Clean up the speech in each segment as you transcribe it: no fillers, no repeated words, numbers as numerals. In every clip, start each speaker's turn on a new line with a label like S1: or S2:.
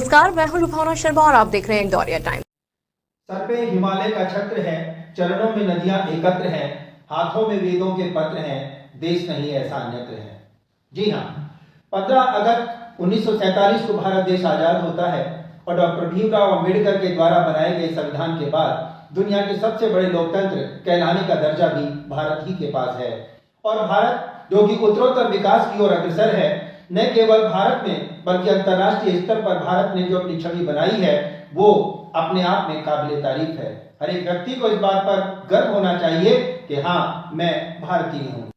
S1: नमस्कार, मैं हूं लुभावना शर्मा और आप देख रहे हैं इंदौरिया टाइम।
S2: सर पे हिमालय का छत्र है, चरणों में नदियां एकत्र हैं, हाथों में वेदों के पत्र हैं, देश नहीं ऐसा अन्यत्र है। जी हाँ, 15 अगस्त 1947 को भारत देश आजाद होता है और डॉक्टर भीमराव अंबेडकर के द्वारा बनाए गए संविधान के बाद दुनिया के सबसे बड़े लोकतंत्र कहलाने का दर्जा भी भारत ही के पास है। और भारत जो कि उत्तरोत्तर विकास की ओर अग्रसर है, न केवल भारत में बल्कि अंतर्राष्ट्रीय स्तर पर भारत ने जो अपनी छवि बनाई है वो अपने आप में काबिले तारीफ है। हर एक व्यक्ति को इस बात पर गर्व होना चाहिए कि हाँ, मैं भारतीय हूँ।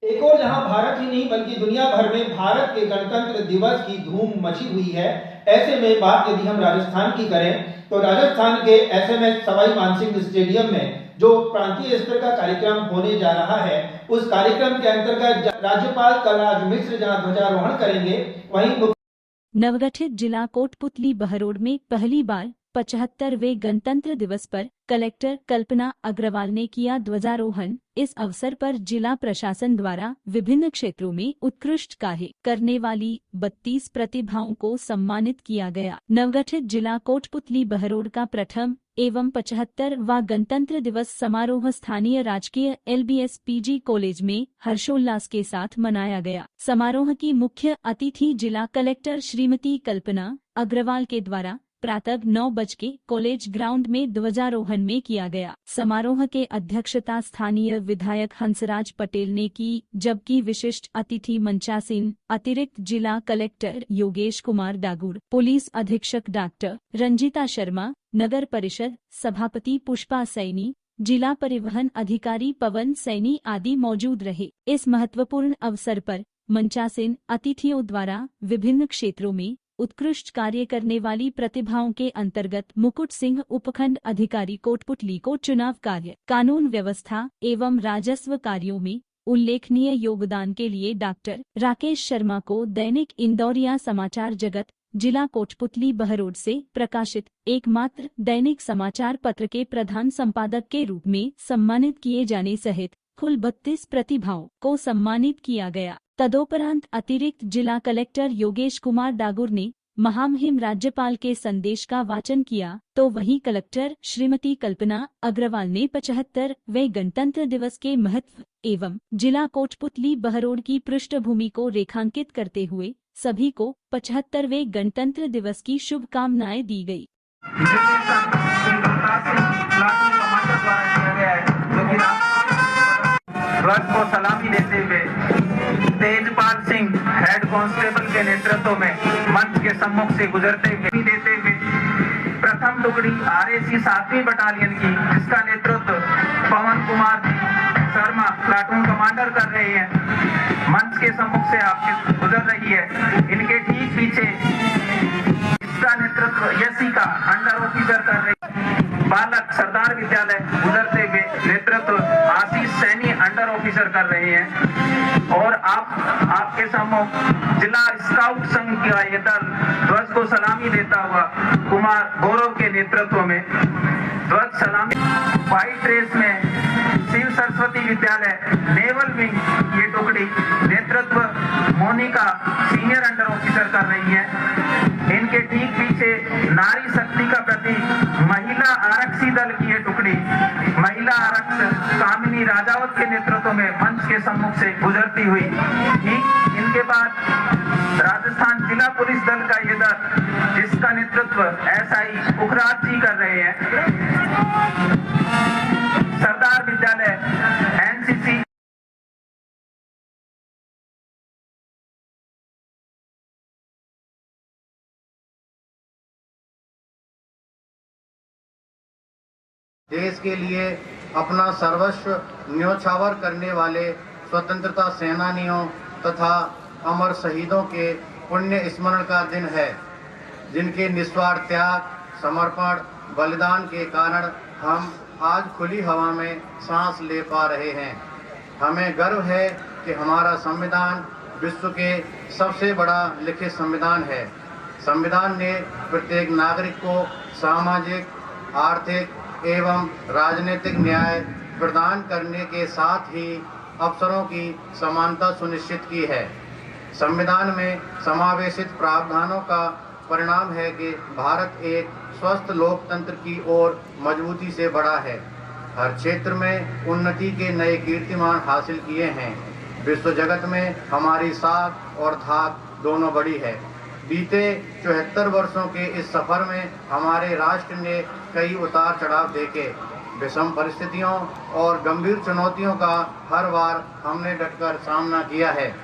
S2: एक और जहां भारत ही नहीं बल्कि दुनिया भर में भारत के गणतंत्र दिवस की धूम मची हुई है, ऐसे में बात यदि हम राजस्थान की करें तो राजस्थान के SMS सवाई मानसिंह स्टेडियम में जो प्रांतीय स्तर का कार्यक्रम होने जा रहा है, उस कार्यक्रम के अंतर्गत राज्यपाल कलराज मिश्र जहां ध्वजारोहण करेंगे, वहीं
S3: नवगठित जिला कोटपुतली बहरोड में पहली बार 75वें गणतंत्र दिवस पर कलेक्टर कल्पना अग्रवाल ने किया ध्वजारोहण। इस अवसर पर जिला प्रशासन द्वारा विभिन्न क्षेत्रों में उत्कृष्ट कार्य करने वाली 32 प्रतिभाओं को सम्मानित किया गया। नवगठित जिला कोटपुतली बहरोड का प्रथम एवं 75वां गणतंत्र दिवस समारोह स्थानीय राजकीय LBS PG कॉलेज में हर्षोल्लास के साथ मनाया गया। समारोह की मुख्य अतिथि जिला कलेक्टर श्रीमती कल्पना अग्रवाल के द्वारा प्रातः 9 बजे कॉलेज ग्राउंड में ध्वजारोहण में किया गया। समारोह के अध्यक्षता स्थानीय विधायक हंसराज पटेल ने की, जबकि विशिष्ट अतिथि मंचासीन अतिरिक्त जिला कलेक्टर योगेश कुमार डागुर, पुलिस अधीक्षक डॉक्टर रंजीता शर्मा, नगर परिषद सभापति पुष्पा सैनी, जिला परिवहन अधिकारी पवन सैनी आदि मौजूद रहे। इस महत्वपूर्ण अवसर पर मंचासीन अतिथियों द्वारा विभिन्न क्षेत्रों में उत्कृष्ट कार्य करने वाली प्रतिभाओं के अंतर्गत मुकुट सिंह उपखंड अधिकारी कोटपुतली को चुनाव कार्य, कानून व्यवस्था एवं राजस्व कार्यों में उल्लेखनीय योगदान के लिए डॉक्टर राकेश शर्मा को दैनिक इंदौरिया समाचार जगत जिला कोटपुतली बहरोड से प्रकाशित एकमात्र दैनिक समाचार पत्र के प्रधान संपादक के रूप में सम्मानित किए जाने सहित कुल 32 प्रतिभाओं को सम्मानित किया गया। तदोपरांत अतिरिक्त जिला कलेक्टर योगेश कुमार डागुर ने महामहिम राज्यपाल के संदेश का वाचन किया, तो वहीं कलेक्टर श्रीमती कल्पना अग्रवाल ने 75वें गणतंत्र दिवस के महत्व एवं जिला कोटपुतली बहरोड की पृष्ठभूमि को रेखांकित करते हुए सभी को 75वें गणतंत्र दिवस की शुभकामनाएं दी गई।
S4: ध्वज को सलामी देते हुए तेजपाल सिंह हेड कांस्टेबल के नेतृत्व में मंच के सम्मुख से गुजरते हुए देते हुए प्रथम टुकड़ी RAC 7वीं बटालियन की, जिसका नेतृत्व पवन कुमार शर्मा प्लाटून कमांडर कर रहे हैं, मंच के सम्मुख से आपके गुजर रही है। इनके ठीक पीछे इसका नेतृत्व यशिका अंडर ऑफिसर कर रही है। बालक सरदार विद्यालय गुजरते हुए नेतृत्व आशीष सैनी अंडर ऑफिसर कर रहे हैं। और आपके सम्मुख जिला स्काउट संघ का ये दल ध्वज को सलामी देता हुआ कुमार गौरव के नेतृत्व में ध्वज सलामी व्हाइट ड्रेस में शिव सरस्वती विद्यालय नेवल विंग ये टुकड़ी नेतृत्व मोनिका सीनियर अंडर ऑफिसर कर रही है। इनके ठीक पीछे नारी शक्ति का प्रतीक महिला आरक्षी दल की ये टुकड़ी महिला आरक्षक कामिनी राजावत के नेतृत्व में मंच के सम्मुख से गुजरती हुई। ठीक इनके बाद राजस्थान जिला पुलिस दल का ये दल, जिसका नेतृत्व SI पुखराज जी कर रहे हैं, सरदार विद्यालय NCC
S5: देश के लिए अपना सर्वस्व न्योछावर करने वाले स्वतंत्रता सेनानियों तथा अमर शहीदों के पुण्य स्मरण का दिन है, जिनके निस्वार्थ त्याग, समर्पण, बलिदान के कारण हम आज खुली हवा में सांस ले पा रहे हैं। हमें गर्व है कि हमारा संविधान विश्व के सबसे बड़ा लिखित संविधान है। संविधान ने प्रत्येक नागरिक को सामाजिक, आर्थिक एवं राजनीतिक न्याय प्रदान करने के साथ ही अवसरों की समानता सुनिश्चित की है। संविधान में समावेशित प्रावधानों का परिणाम है कि भारत एक स्वस्थ लोकतंत्र की ओर मजबूती से बढ़ा है। हर क्षेत्र में उन्नति के नए कीर्तिमान हासिल किए हैं। विश्व जगत में हमारी साख और धाक दोनों बड़ी है। बीते 74 वर्षों के इस सफर में हमारे राष्ट्र ने कई उतार चढ़ाव देखे। विषम परिस्थितियों और गंभीर चुनौतियों का हर बार हमने डटकर सामना किया है।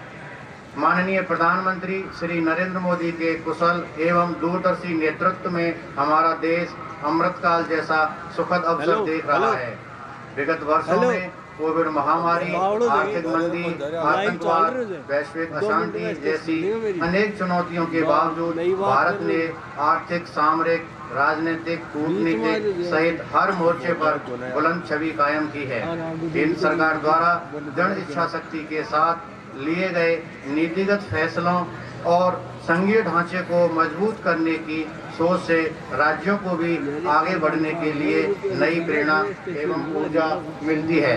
S5: माननीय प्रधानमंत्री श्री नरेंद्र मोदी के कुशल एवं दूरदर्शी नेतृत्व में हमारा देश अमृतकाल जैसा सुखद अवसर देख रहा है। विगत वर्षों में कोविड महामारी, आर्थिक मंदी, आतंकवाद, वैश्विक अशांति जैसी अनेक चुनौतियों के बावजूद भारत ने आर्थिक, सामरिक, राजनीतिक, कूटनीतिक सहित हर मोर्चे पर बुलंद छवि कायम की है। केंद्र सरकार द्वारा दृढ़ इच्छा शक्ति के साथ लिए गए नीतिगत फैसलों और संघीय ढांचे को मजबूत करने की सोच से राज्यों को भी आगे बढ़ने के लिए नई प्रेरणा एवं ऊर्जा मिलती है।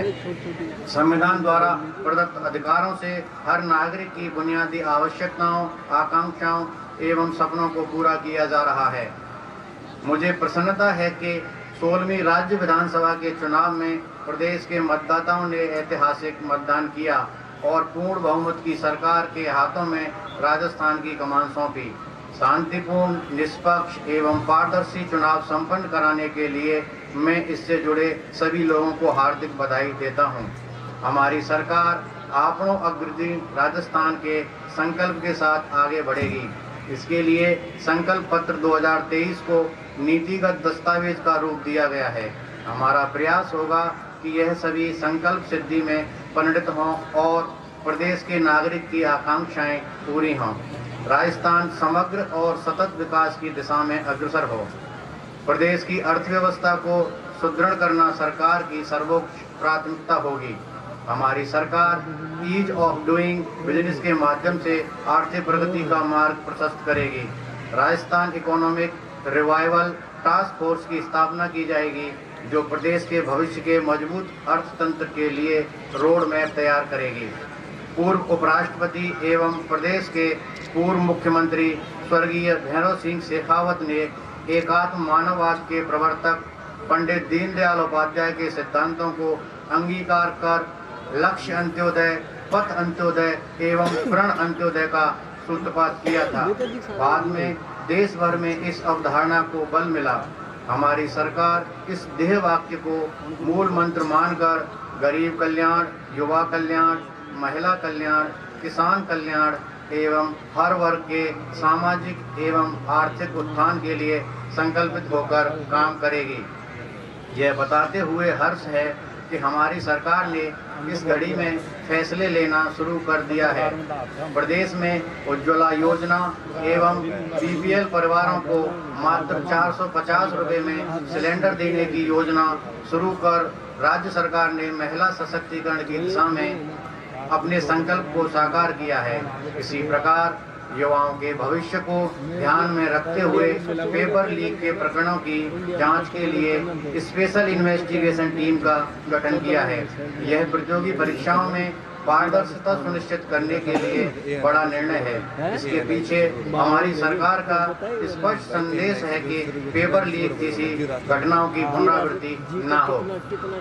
S5: संविधान द्वारा प्रदत्त अधिकारों से हर नागरिक की बुनियादी आवश्यकताओं, आकांक्षाओं एवं सपनों को पूरा किया जा रहा है। मुझे प्रसन्नता है कि 16वीं राज्य विधानसभा के चुनाव में प्रदेश के मतदाताओं ने ऐतिहासिक मतदान किया और पूर्ण बहुमत की सरकार के हाथों में राजस्थान की कमान सौंपी। शांतिपूर्ण, निष्पक्ष एवं पारदर्शी चुनाव संपन्न कराने के लिए मैं इससे जुड़े सभी लोगों को हार्दिक बधाई देता हूं। हमारी सरकार आपनों अग्रणी राजस्थान के संकल्प के साथ आगे बढ़ेगी। इसके लिए संकल्प पत्र 2023 को नीतिगत दस्तावेज का रूप दिया गया है। हमारा प्रयास होगा कि यह सभी संकल्प सिद्धि में परिणत हों और प्रदेश के नागरिक की आकांक्षाएं पूरी हों। राजस्थान समग्र और सतत विकास की दिशा में अग्रसर हो। प्रदेश की अर्थव्यवस्था को सुदृढ़ करना सरकार की सर्वोच्च प्राथमिकता होगी। हमारी सरकार ईज ऑफ डूइंग बिजनेस के माध्यम से आर्थिक प्रगति का मार्ग प्रशस्त करेगी। Rajasthan economic revival task force की स्थापना की जाएगी, जो प्रदेश के भविष्य के मजबूत अर्थतंत्र के लिए रोड मैप तैयार करेगी। पूर्व उपराष्ट्रपति एवं प्रदेश के पूर्व मुख्यमंत्री स्वर्गीय भैरव सिंह शेखावत ने एकात्म मानववाद के प्रवर्तक पंडित दीनदयाल उपाध्याय के सिद्धांतों को अंगीकार कर लक्ष्य अंत्योदय, पथ अंत्योदय एवं प्रण अंत्योदय का सूत्रपात किया था। बाद में देश भर में इस अवधारणा को बल मिला। हमारी सरकार इस ध्येय वाक्य को मूल मंत्र मानकर गरीब कल्याण, युवा कल्याण, महिला कल्याण, किसान कल्याण एवं हर वर्ग के सामाजिक एवं आर्थिक उत्थान के लिए संकल्पित होकर काम करेगी। यह बताते हुए हर्ष है कि हमारी सरकार ने इस घड़ी में फैसले लेना शुरू कर दिया है। प्रदेश में उज्ज्वला योजना एवं बीपीएल परिवारों को मात्र 450 रुपए में सिलेंडर देने की योजना शुरू कर राज्य सरकार ने महिला सशक्तिकरण की दिशा में अपने संकल्प को साकार किया है। इसी प्रकार युवाओं के भविष्य को ध्यान में रखते हुए पेपर लीक के प्रकरणों की जांच के लिए स्पेशल इन्वेस्टिगेशन टीम का गठन किया है। यह प्रतियोगी परीक्षाओं में पारदर्शिता सुनिश्चित करने के लिए बड़ा निर्णय है। इसके पीछे हमारी सरकार का स्पष्ट संदेश है कि पेपर लीक जैसी घटनाओं की पुनरावृत्ति न हो।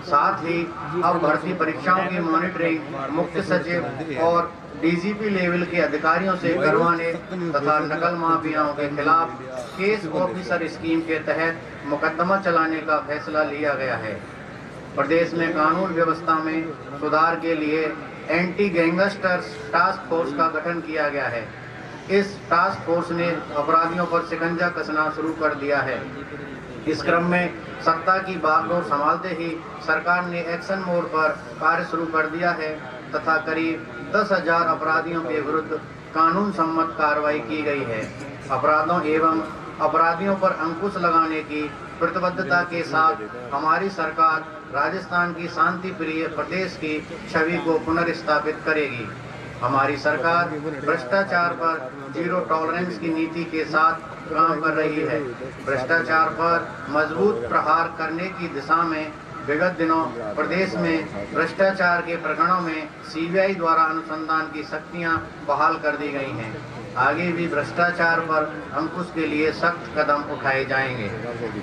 S5: साथ ही अब भर्ती परीक्षाओं की मॉनिटरिंग मुख्य सचिव और डीजीपी लेवल के अधिकारियों से करवाने तथा नकल माफियाओं के खिलाफ केस ऑफिसर स्कीम के तहत मुकदमा चलाने का फैसला लिया गया है। प्रदेश में कानून व्यवस्था में सुधार के लिए एंटी गैंगस्टर्स टास्क फोर्स का गठन किया गया है। इस टास्क फोर्स ने अपराधियों पर शिकंजा कसना शुरू कर दिया है। इस क्रम में सत्ता की बागडोर संभालते ही सरकार ने एक्शन मोड पर कार्य शुरू कर दिया है तथा करीब 10,000 अपराधियों के विरुद्ध कानून सम्मत कार्रवाई की गई है। अपराधों एवं अपराधियों पर अंकुश लगाने की प्रतिबद्धता के साथ हमारी सरकार राजस्थान की शांति प्रिय प्रदेश की छवि को पुनर्स्थापित करेगी। हमारी सरकार भ्रष्टाचार पर जीरो टॉलरेंस की नीति के साथ काम कर रही है। भ्रष्टाचार पर मजबूत प्रहार करने की दिशा में विगत दिनों प्रदेश में भ्रष्टाचार के प्रकरणों में सीबीआई द्वारा अनुसंधान की शक्तियां बहाल कर दी गई हैं। आगे भी भ्रष्टाचार पर अंकुश के लिए सख्त कदम उठाए जाएंगे।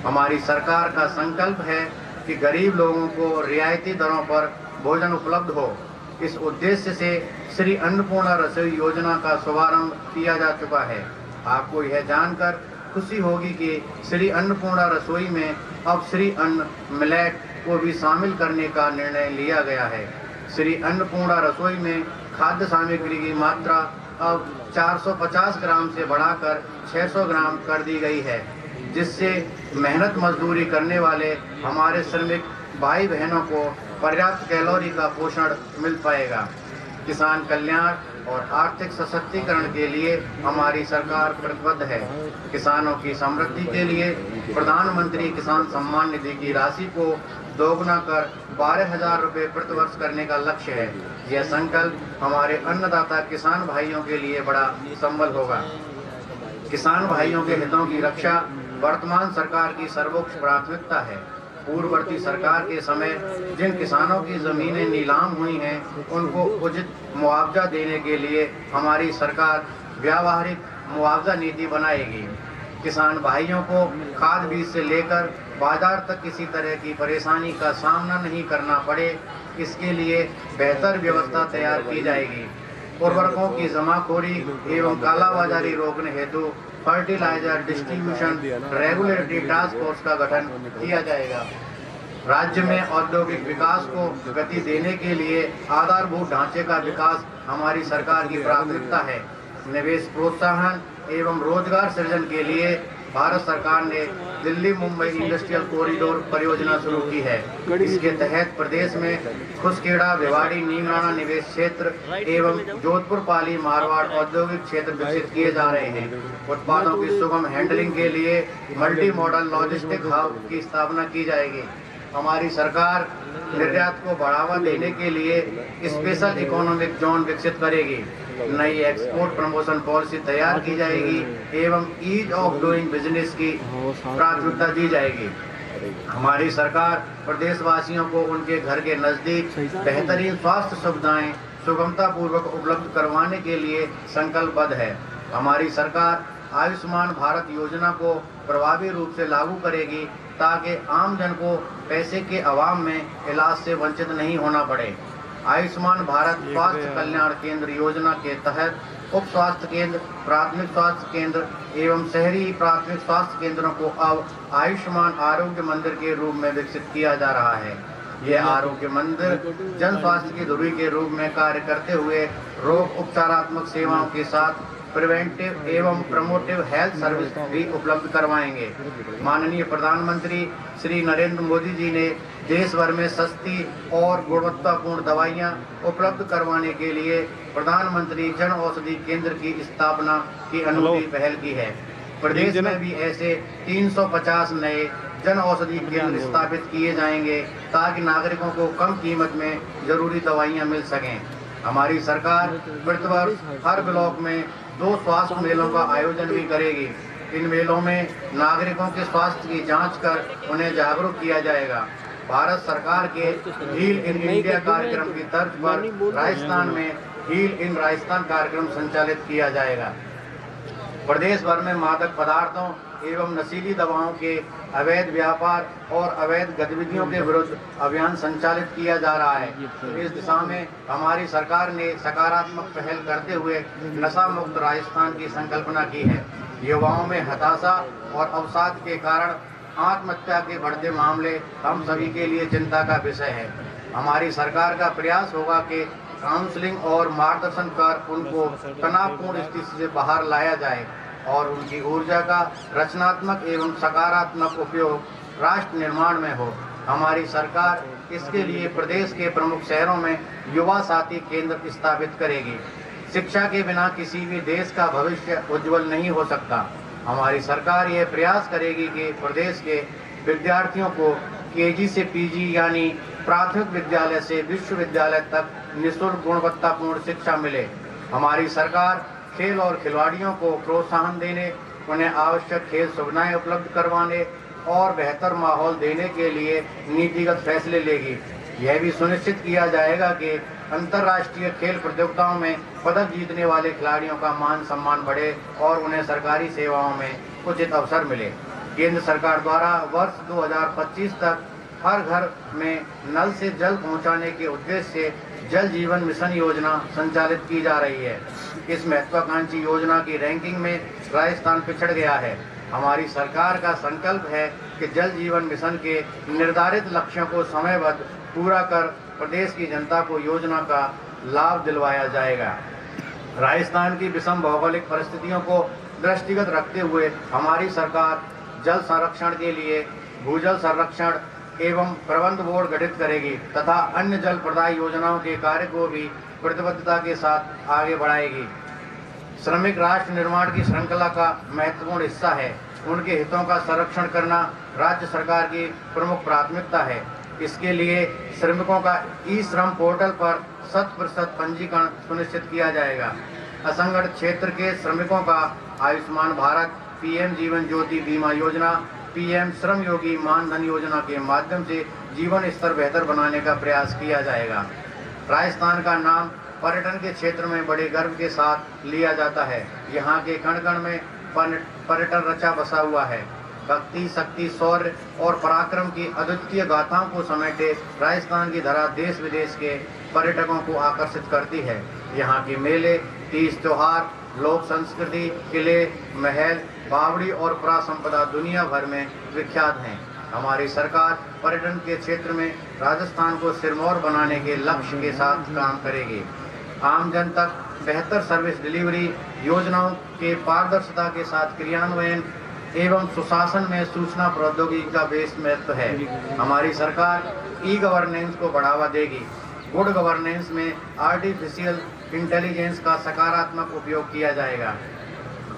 S5: हमारी सरकार का संकल्प है कि गरीब लोगों को रियायती दरों पर भोजन उपलब्ध हो। इस उद्देश्य से श्री अन्नपूर्णा रसोई योजना का शुभारंभ किया जा चुका है। आपको यह जानकर खुशी होगी कि श्री अन्नपूर्णा रसोई में अब श्री अन्न मिलेट को भी शामिल करने का निर्णय लिया गया है। श्री अन्नपूर्णा रसोई में खाद्य सामग्री की मात्रा अब 450 ग्राम से बढ़ाकर 600 ग्राम कर दी गई है, जिससे मेहनत मजदूरी करने वाले हमारे श्रमिक भाई बहनों को पर्याप्त कैलोरी का पोषण मिल पाएगा। किसान कल्याण और आर्थिक सशक्तिकरण के लिए हमारी सरकार प्रतिबद्ध है। किसानों की समृद्धि के लिए प्रधानमंत्री किसान सम्मान निधि की राशि को दोगुना कर 12,000 रुपये प्रतिवर्ष करने का लक्ष्य है। यह संकल्प हमारे अन्नदाता किसान भाइयों के लिए बड़ा संबल होगा। किसान भाइयों के हितों की रक्षा वर्तमान सरकार की सर्वोच्च प्राथमिकता है। पूर्ववर्ती सरकार के समय जिन किसानों की जमीनें नीलाम हुई हैं, उनको उचित मुआवजा देने के लिए हमारी सरकार व्यावहारिक मुआवजा नीति बनाएगी। किसान भाइयों को खाद बीज से लेकर बाजार तक किसी तरह की परेशानी का सामना नहीं करना पड़े, इसके लिए बेहतर व्यवस्था तैयार की जाएगी। उर्वरकों की जमाखोरी एवं कालाबाजारी रोकने हेतु fertiliser distribution regulatory task force का गठन किया जाएगा। राज्य में औद्योगिक विकास को गति देने के लिए आधारभूत ढांचे का विकास हमारी सरकार की प्राथमिकता है। निवेश प्रोत्साहन एवं रोजगार सृजन के लिए भारत सरकार ने दिल्ली मुंबई इंडस्ट्रियल कॉरिडोर परियोजना शुरू की है। इसके तहत प्रदेश में खुसखेड़ा, भिवाड़ी, नीमराना निवेश क्षेत्र एवं जोधपुर, पाली, मारवाड़ औद्योगिक क्षेत्र विकसित किए जा रहे हैं। उत्पादों की सुगम हैंडलिंग के लिए मल्टी मॉडल लॉजिस्टिक हब की स्थापना की जाएगी। हमारी सरकार निर्यात को बढ़ावा देने के लिए स्पेशल इकोनॉमिक जोन विकसित करेगी। नई एक्सपोर्ट प्रमोशन पॉलिसी तैयार की जाएगी एवं ईज ऑफ डूइंग बिजनेस की प्राथमिकता दी जाएगी। हमारी सरकार प्रदेशवासियों को उनके घर के नजदीक बेहतरीन स्वास्थ्य सुविधाएं सुगमता पूर्वक उपलब्ध करवाने के लिए संकल्पबद्ध है। हमारी सरकार आयुष्मान भारत योजना को प्रभावी रूप से लागू करेगी ताकि आम जन को पैसे के अभाव में इलाज से वंचित नहीं होना पड़े। आयुष्मान भारत स्वास्थ्य कल्याण केंद्र योजना के तहत उप स्वास्थ्य केंद्र, प्राथमिक स्वास्थ्य केंद्र एवं शहरी प्राथमिक स्वास्थ्य केंद्रों को अब आयुष्मान आरोग्य मंदिर के रूप में विकसित किया जा रहा है। यह आरोग्य मंदिर जन स्वास्थ्य की धुरी के रूप में कार्य करते हुए रोग उपचारात्मक सेवाओं के साथ प्रिवेंटिव एवं प्रमोटिव हेल्थ सर्विस भी उपलब्ध करवाएंगे। माननीय प्रधानमंत्री श्री नरेंद्र मोदी जी ने देश भर में सस्ती और गुणवत्तापूर्ण दवाइयां उपलब्ध करवाने के लिए प्रधानमंत्री जन औषधि केंद्र की स्थापना की अनुमति पहल की है। प्रदेश में भी ऐसे 350 नए जन औषधि केंद्र स्थापित किए जाएंगे ताकि नागरिकों को कम कीमत में जरूरी दवाइयां मिल सकें। हमारी सरकार प्रतिवर्ष हर ब्लॉक में 2 स्वास्थ्य मेलों का आयोजन भी करेगी। इन मेलों में नागरिकों के स्वास्थ्य की जांच कर उन्हें जागरूक किया जाएगा। भारत सरकार के हील इन इंडिया कार्यक्रम की तर्ज पर राजस्थान में हील इन राजस्थान कार्यक्रम संचालित किया जाएगा। प्रदेश भर में मादक पदार्थों एवं नशीली दवाओं के अवैध व्यापार और अवैध गतिविधियों के विरुद्ध अभियान संचालित किया जा रहा है। इस दिशा में हमारी सरकार ने सकारात्मक पहल करते हुए नशा मुक्त राजस्थान की संकल्पना की है। युवाओं में हताशा और अवसाद के कारण आत्महत्या के बढ़ते मामले हम सभी के लिए चिंता का विषय है। हमारी सरकार का प्रयास होगा कि काउंसलिंग और मार्गदर्शन कर उनको तनावपूर्ण स्थिति से बाहर लाया जाए और उनकी ऊर्जा का रचनात्मक एवं सकारात्मक उपयोग राष्ट्र निर्माण में हो। हमारी सरकार इसके लिए प्रदेश के प्रमुख शहरों में युवा साथी केंद्र स्थापित करेगी। शिक्षा के बिना किसी भी देश का भविष्य उज्जवल नहीं हो सकता। हमारी सरकार यह प्रयास करेगी कि प्रदेश के विद्यार्थियों को केजी से पीजी यानी प्राथमिक विद्यालय से विश्वविद्यालय तक निःशुल्क गुणवत्तापूर्ण शिक्षा मिले। हमारी सरकार खेल और खिलाड़ियों को प्रोत्साहन देने, उन्हें आवश्यक खेल सुविधाएं उपलब्ध करवाने और बेहतर माहौल देने के लिए नीतिगत फैसले लेगी। यह भी सुनिश्चित किया जाएगा कि अंतर्राष्ट्रीय खेल प्रतियोगिताओं में पदक जीतने वाले खिलाड़ियों का मान सम्मान बढ़े और उन्हें सरकारी सेवाओं में उचित अवसर मिले। केंद्र सरकार द्वारा वर्ष 2025 तक हर घर में नल से जल पहुंचाने के उद्देश्य से जल जीवन मिशन योजना संचालित की जा रही है। इस महत्वाकांक्षी योजना की रैंकिंग में राजस्थान पिछड़ गया है। हमारी सरकार का संकल्प है कि जल जीवन मिशन के निर्धारित लक्ष्यों को समयबद्ध पूरा कर प्रदेश की जनता को योजना का लाभ दिलवाया जाएगा। राजस्थान की विषम भौगोलिक परिस्थितियों को दृष्टिगत रखते हुए हमारी सरकार जल संरक्षण के लिए भूजल संरक्षण एवं प्रबंध बोर्ड गठित करेगी तथा अन्य जल प्रदाय योजनाओं के कार्य को भी प्रतिबद्धता के साथ आगे बढ़ाएगी। श्रमिक राष्ट्र निर्माण की श्रृंखला का महत्वपूर्ण हिस्सा है। उनके हितों का संरक्षण करना राज्य सरकार की प्रमुख प्राथमिकता है। इसके लिए श्रमिकों का ई श्रम पोर्टल पर 100% पंजीकरण सुनिश्चित किया जाएगा। असंगठित क्षेत्र के श्रमिकों का आयुष्मान भारत, पीएम जीवन ज्योति बीमा योजना, पीएम श्रम योगी मानधन योजना के माध्यम से जीवन स्तर बेहतर बनाने का प्रयास किया जाएगा। राजस्थान का नाम पर्यटन के क्षेत्र में बड़े गर्व के साथ लिया जाता है। यहाँ के कण कण में पर्यटन रचा बसा हुआ है। भक्ति, शक्ति, शौर्य और पराक्रम की अद्वितीय गाथाओं को समेटे राजस्थान की धरा देश विदेश के पर्यटकों को आकर्षित करती है। यहाँ के मेले, तीज त्योहार, लोक संस्कृति, किले, महल, बावड़ी और प्रासंपदा दुनिया भर में विख्यात हैं। हमारी सरकार पर्यटन के क्षेत्र में राजस्थान को सिरमौर बनाने के लक्ष्य के साथ काम करेगी। आम जन तक बेहतर सर्विस डिलीवरी, योजनाओं के पारदर्शिता के साथ क्रियान्वयन एवं सुशासन में सूचना प्रौद्योगिकी का बेस महत्व है। हमारी सरकार ई गवर्नेंस को बढ़ावा देगी। गुड गवर्नेंस में आर्टिफिशियल इंटेलिजेंस का सकारात्मक उपयोग किया जाएगा।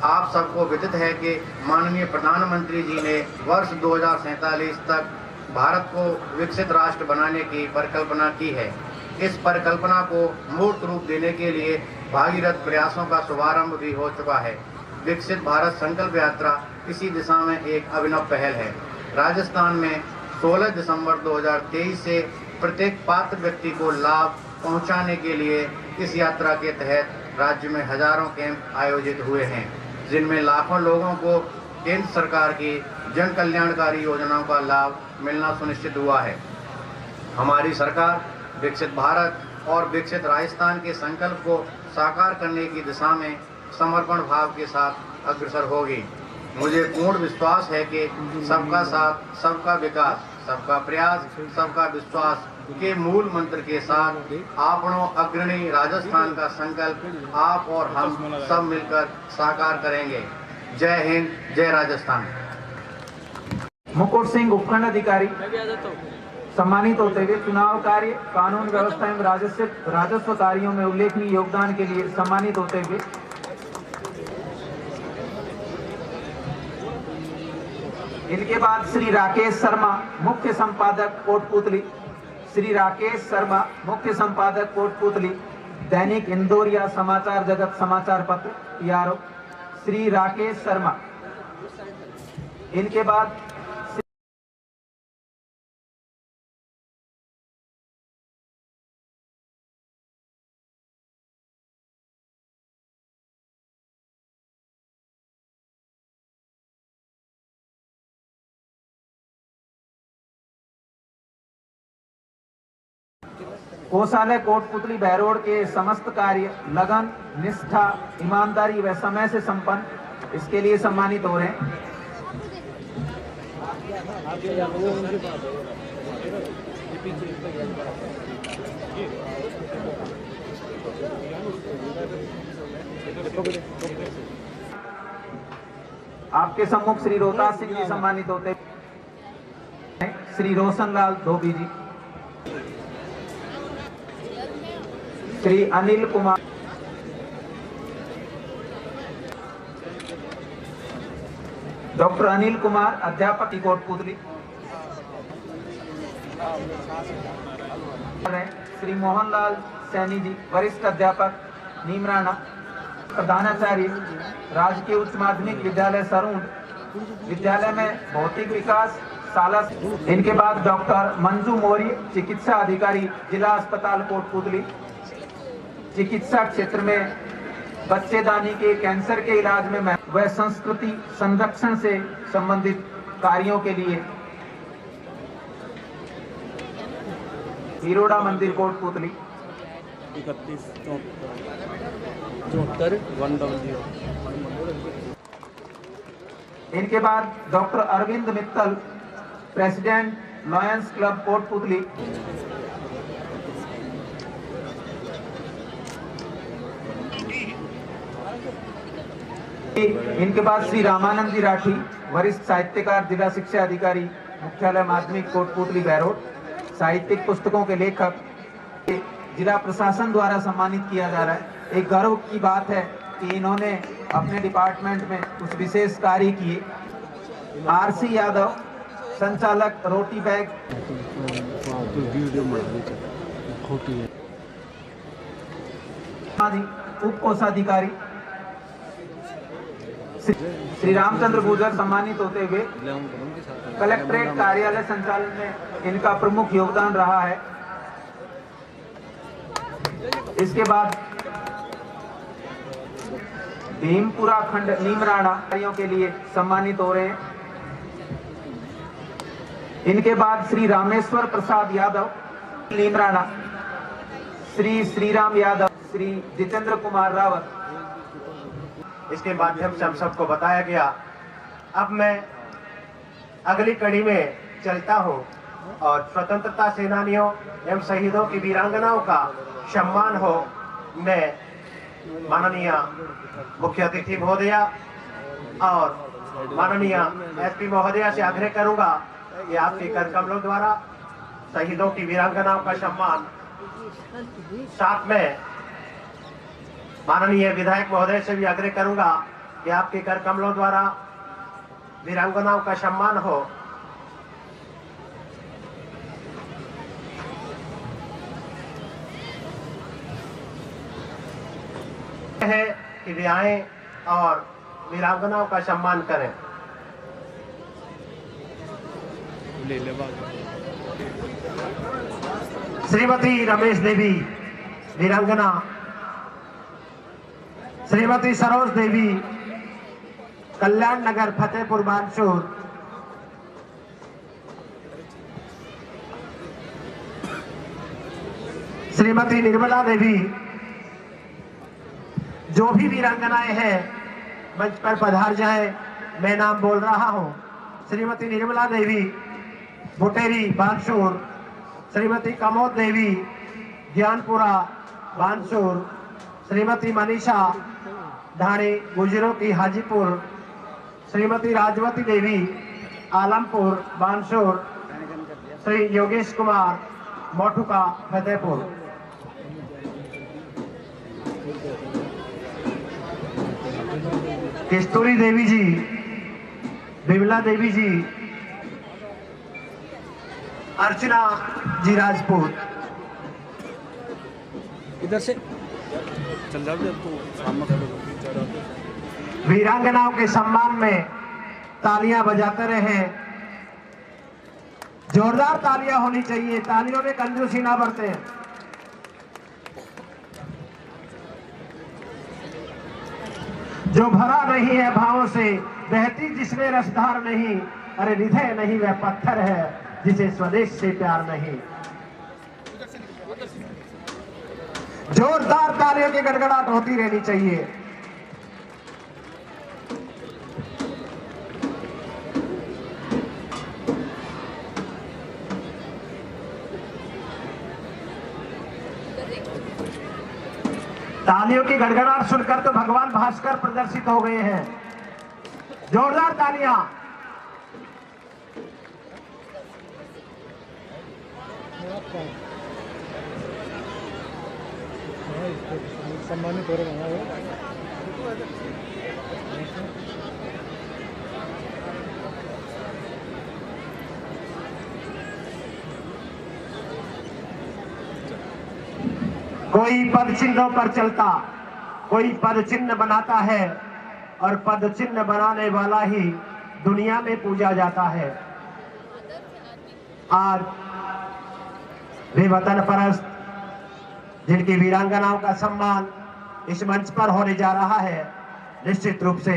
S5: आप सबको विदित है कि माननीय प्रधानमंत्री जी ने वर्ष 2047 तक भारत को विकसित राष्ट्र बनाने की परिकल्पना की है। इस परिकल्पना को मूर्त रूप देने के लिए भागीरथ प्रयासों का शुभारंभ भी हो चुका है। विकसित भारत संकल्प यात्रा इसी दिशा में एक अभिनव पहल है। राजस्थान में 16 दिसंबर 2023 से प्रत्येक पात्र व्यक्ति को लाभ पहुंचाने के लिए इस यात्रा के तहत राज्य में हजारों कैंप आयोजित हुए हैं, जिनमें लाखों लोगों को केंद्र सरकार की जन कल्याणकारी योजनाओं का लाभ मिलना सुनिश्चित हुआ है। हमारी सरकार विकसित भारत और विकसित राजस्थान के संकल्प को साकार करने की दिशा में समर्पण भाव के साथ अग्रसर होगी। मुझे पूर्ण विश्वास है कि सबका साथ, सबका विकास, सबका प्रयास, सबका विश्वास के मूल मंत्र के साथ आपनों अग्रणी राजस्थान का संकल्प आप और हम सब मिलकर साकार करेंगे। जय हिंद, जय राजस्थान।
S6: मुकुट सिंह उपखंड अधिकारी सम्मानित होते हुए चुनाव कार्य, कानून व्यवस्था एवं राजस्व कार्यों में उल्लेखनीय योगदान के लिए सम्मानित होते हुए इनके बाद श्री राकेश शर्मा, मुख्य संपादक कोटपुतली। श्री राकेश शर्मा, मुख्य संपादक कोटपुतली, दैनिक इंदौरिया समाचार जगत समाचार पत्र PRO। श्री राकेश शर्मा। इनके बाद कोषालय कोटपुतली बहरोड के समस्त कार्य लगन, निष्ठा, ईमानदारी व समय से संपन्न, इसके लिए सम्मानित हो रहे हैं। आपके सम्मुख श्री रोहतास सिंह जी सम्मानित होते हैं। श्री रोशनलाल धोबी जी, श्री अनिल कुमार, डॉक्टर अनिल कुमार, अध्यापक कोटपुतली। श्री मोहनलाल सैनी जी, वरिष्ठ अध्यापक नीमराना, प्रधानाचार्य राजकीय उच्च माध्यमिक विद्यालय सरूण, विद्यालय में भौतिक विकास शाला। इनके बाद डॉक्टर मंजू मौर्य, चिकित्सा अधिकारी जिला अस्पताल कोटपुतली। चिकित्सा क्षेत्र में बच्चेदानी के कैंसर के इलाज में व संस्कृति संरक्षण से संबंधित कार्यों के लिए हीरोड़ा मंदिर कोटपुतली
S7: 3174
S6: इनके बाद doctor Arvind Mittal, president lions club Kotputli. इनके बाद श्री रामानंद जी राठी, वरिष्ठ साहित्यकार, जिला शिक्षा अधिकारी, मुख्यालय माध्यमिक कोटपुतली बहरोड, साहित्यिक पुस्तकों के लेखक, जिला प्रशासन द्वारा सम्मानित किया जा रहा है। एक गर्व की बात है कि इन्होंने अपने डिपार्टमेंट में कुछ विशेष कार्य किए। आरसी यादव, संचालक रोटी बैग। उप कोषाधिकारी श्री रामचंद्र गुर्जर सम्मानित होते हुए कलेक्ट्रेट कार्यालय संचालन में इनका प्रमुख योगदान रहा है। इसके बाद भीमपुरा खंड नीमराणा कार्यों के लिए सम्मानित हो रहे हैं। इनके बाद श्री रामेश्वर प्रसाद यादव नीमराणा, श्री श्रीराम यादव, श्री जितेंद्र कुमार रावत।
S5: इसके माध्यम से हम सबको बताया गया। अब मैं अगली कड़ी में चलता हूं और स्वतंत्रता सेनानियों एवं शहीदों की वीरांगनाओं का सम्मान हो, मैं माननीय मुख्य अतिथि महोदया और माननीय एसपी महोदया से आग्रह करूंगा कि आपके कर कमलों द्वारा शहीदों की वीरांगनाओं का सम्मान, साथ में माननीय विधायक महोदय से भी आग्रह करूंगा कि आपके कर कमलों द्वारा वीरांगनाओं का सम्मान हो। है कि वे आए और वीरांगनाओं का सम्मान करें। श्रीमती रमेश देवी वीरांगना, श्रीमती सरोज देवी कल्याण नगर फतेहपुर बानसूर, श्रीमती निर्मला देवी, जो भी वीरांगनाएं हैं मंच पर पधार जाएं, मैं नाम बोल रहा हूं। श्रीमती निर्मला देवी बुटेरी बानसूर, श्रीमती कमोद देवी ज्ञानपुरा बानसूर, श्रीमती मनीषा ढाणी गुजरों की हाजीपुर, श्रीमती राजवती देवी आलमपुर बानसूर, श्री योगेश कुमार मोटुका फतेहपुर। कस्तूरी देवी जी, बिमला देवी जी, अर्चना जी राजपूत।
S7: इधर से चल जाओ तो सामने
S5: वीरांगनाओं के सम्मान में तालियां बजाते रहे। जोरदार तालियां होनी चाहिए, तालियों में कंजूसी ना बरते। जो भरा नहीं है भावों से, बहती जिसमें रसधार नहीं, अरे हृदय नहीं वह पत्थर है जिसे स्वदेश से प्यार नहीं। जोरदार तालियों की गड़गड़ाहट होती रहनी चाहिए। तालियों की गड़गड़ाहट सुनकर तो भगवान भास्कर प्रदर्शित हो गए हैं। जोरदार तालियां।
S7: सम्मानित हो रहे हैं।
S5: कोई पद चिन्हों पर चलता, कोई पद चिन्ह बनाता है और पद चिन्ह बनाने वाला ही दुनिया में पूजा जाता है। आज भी वतन परस्त
S8: जिनकी वीरांगनाओं का सम्मान इस मंच पर होने जा रहा है, निश्चित रूप से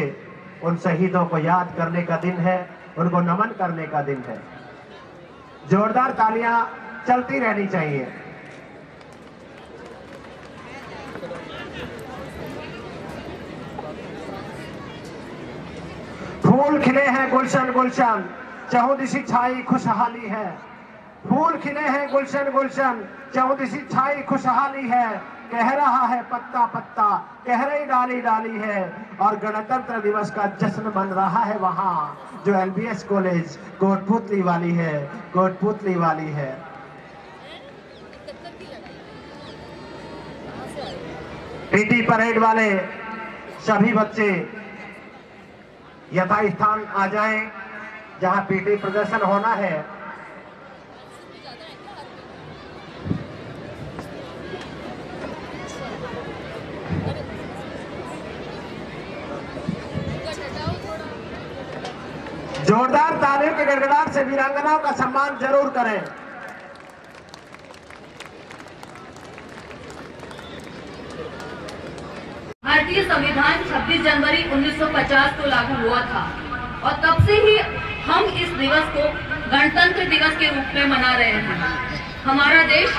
S8: उन शहीदों को याद करने का दिन है, उनको नमन करने का दिन है। जोरदार तालियां चलती रहनी चाहिए। फूल खिले हैं गुलशन गुलशन, चहुदिशि छाई खुशहाली है। फूल खिले हैं गुलशन गुलशन, चहुदिशि छाई खुशहाली है। कह रहा है पत्ता पत्ता, कह रही डाली डाली है। और गणतंत्र दिवस का जश्न मन रहा है वहां, जो LBS कॉलेज कोटपुतली वाली है, कोटपुतली वाली है। पीटी परेड वाले सभी बच्चे यथास्थान आ जाएं, जहां पीटी प्रदर्शन होना है। जोरदार तालियों के गड़गड़ाहट से वीरांगनाओं का सम्मान जरूर करें।
S9: भारतीय संविधान 26 जनवरी 1950 को लागू हुआ था और तब से ही हम इस दिवस को गणतंत्र दिवस के रूप में मना रहे हैं। हमारा देश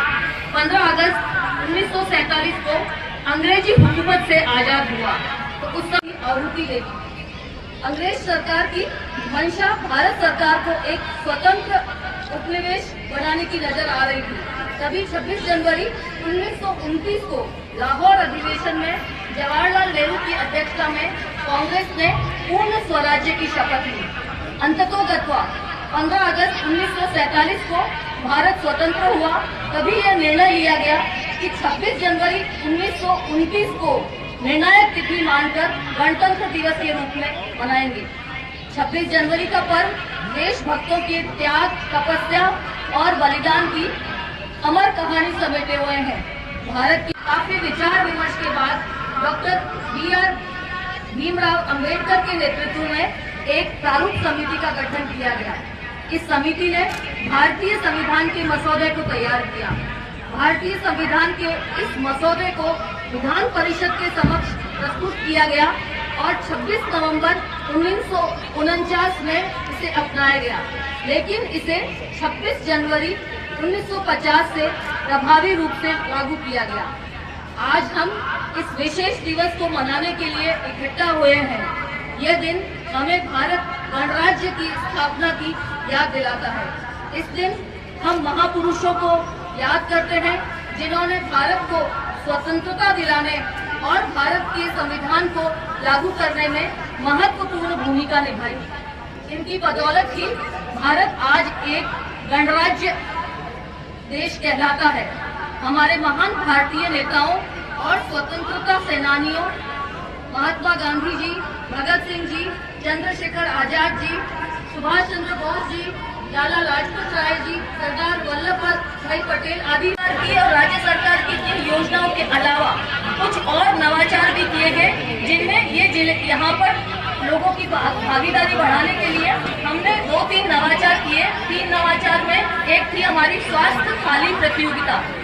S9: 15 अगस्त 1947 को अंग्रेजी हुकूमत से आजाद हुआ तो उस समय आहुति देगी। अंग्रेज सरकार की मंशा भारत सरकार को एक स्वतंत्र उपनिवेश बनाने की नजर आ रही थी। तभी 26 जनवरी 1929 को लाहौर अधिवेशन में जवाहरलाल नेहरू की अध्यक्षता में कांग्रेस ने पूर्ण स्वराज्य की शपथ ली। अंततोगत्वा 15 अगस्त 1947 को भारत स्वतंत्र हुआ। तभी यह निर्णय लिया गया कि 26 जनवरी 1929 को निर्णायक तिथि मानकर गणतंत्र दिवस के रूप में मनाएंगे। 26 जनवरी का पर्व देशभक्तों के त्याग, तपस्या और बलिदान की अमर कहानी समेटे हुए हैं। भारत की काफी विचार विमर्श के बाद डॉक्टर B.R. भीमराव अंबेडकर के नेतृत्व में एक प्रारूप समिति का गठन किया गया। इस समिति ने भारतीय संविधान के मसौदे को तैयार किया। भारतीय संविधान के इस मसौदे को विधान परिषद के समक्ष प्रस्तुत किया गया और 26 नवंबर 1949 में इसे अपनाया गया, लेकिन इसे 26 जनवरी 1950 से प्रभावी रूप से लागू किया गया। आज हम इस विशेष दिवस को मनाने के लिए इकट्ठा हुए हैं। यह दिन हमें भारत गणराज्य की स्थापना की याद दिलाता है। इस दिन हम महापुरुषों को याद करते हैं जिन्होंने भारत को स्वतंत्रता दिलाने और भारत के संविधान को लागू करने में महत्वपूर्ण भूमिका निभाई। इनकी बदौलत ही भारत आज एक गणराज्य देश कहलाता है। हमारे महान भारतीय नेताओं और स्वतंत्रता सेनानियों महात्मा गांधी जी, भगत सिंह जी, चंद्रशेखर आजाद जी, सुभाष चंद्र बोस जी, लाला लाजपत राय जी, सरदार वल्लभ भाई पटेल आदि की और राज्य सरकार की इन योजनाओं के अलावा कुछ और नवाचार भी किए गए, जिनमें ये जिले यहाँ पर लोगों की भागीदारी बढ़ाने के लिए हमने 2-3 नवाचार किए। 3 नवाचार में एक थी हमारी स्वास्थ्य थाली प्रतियोगिता।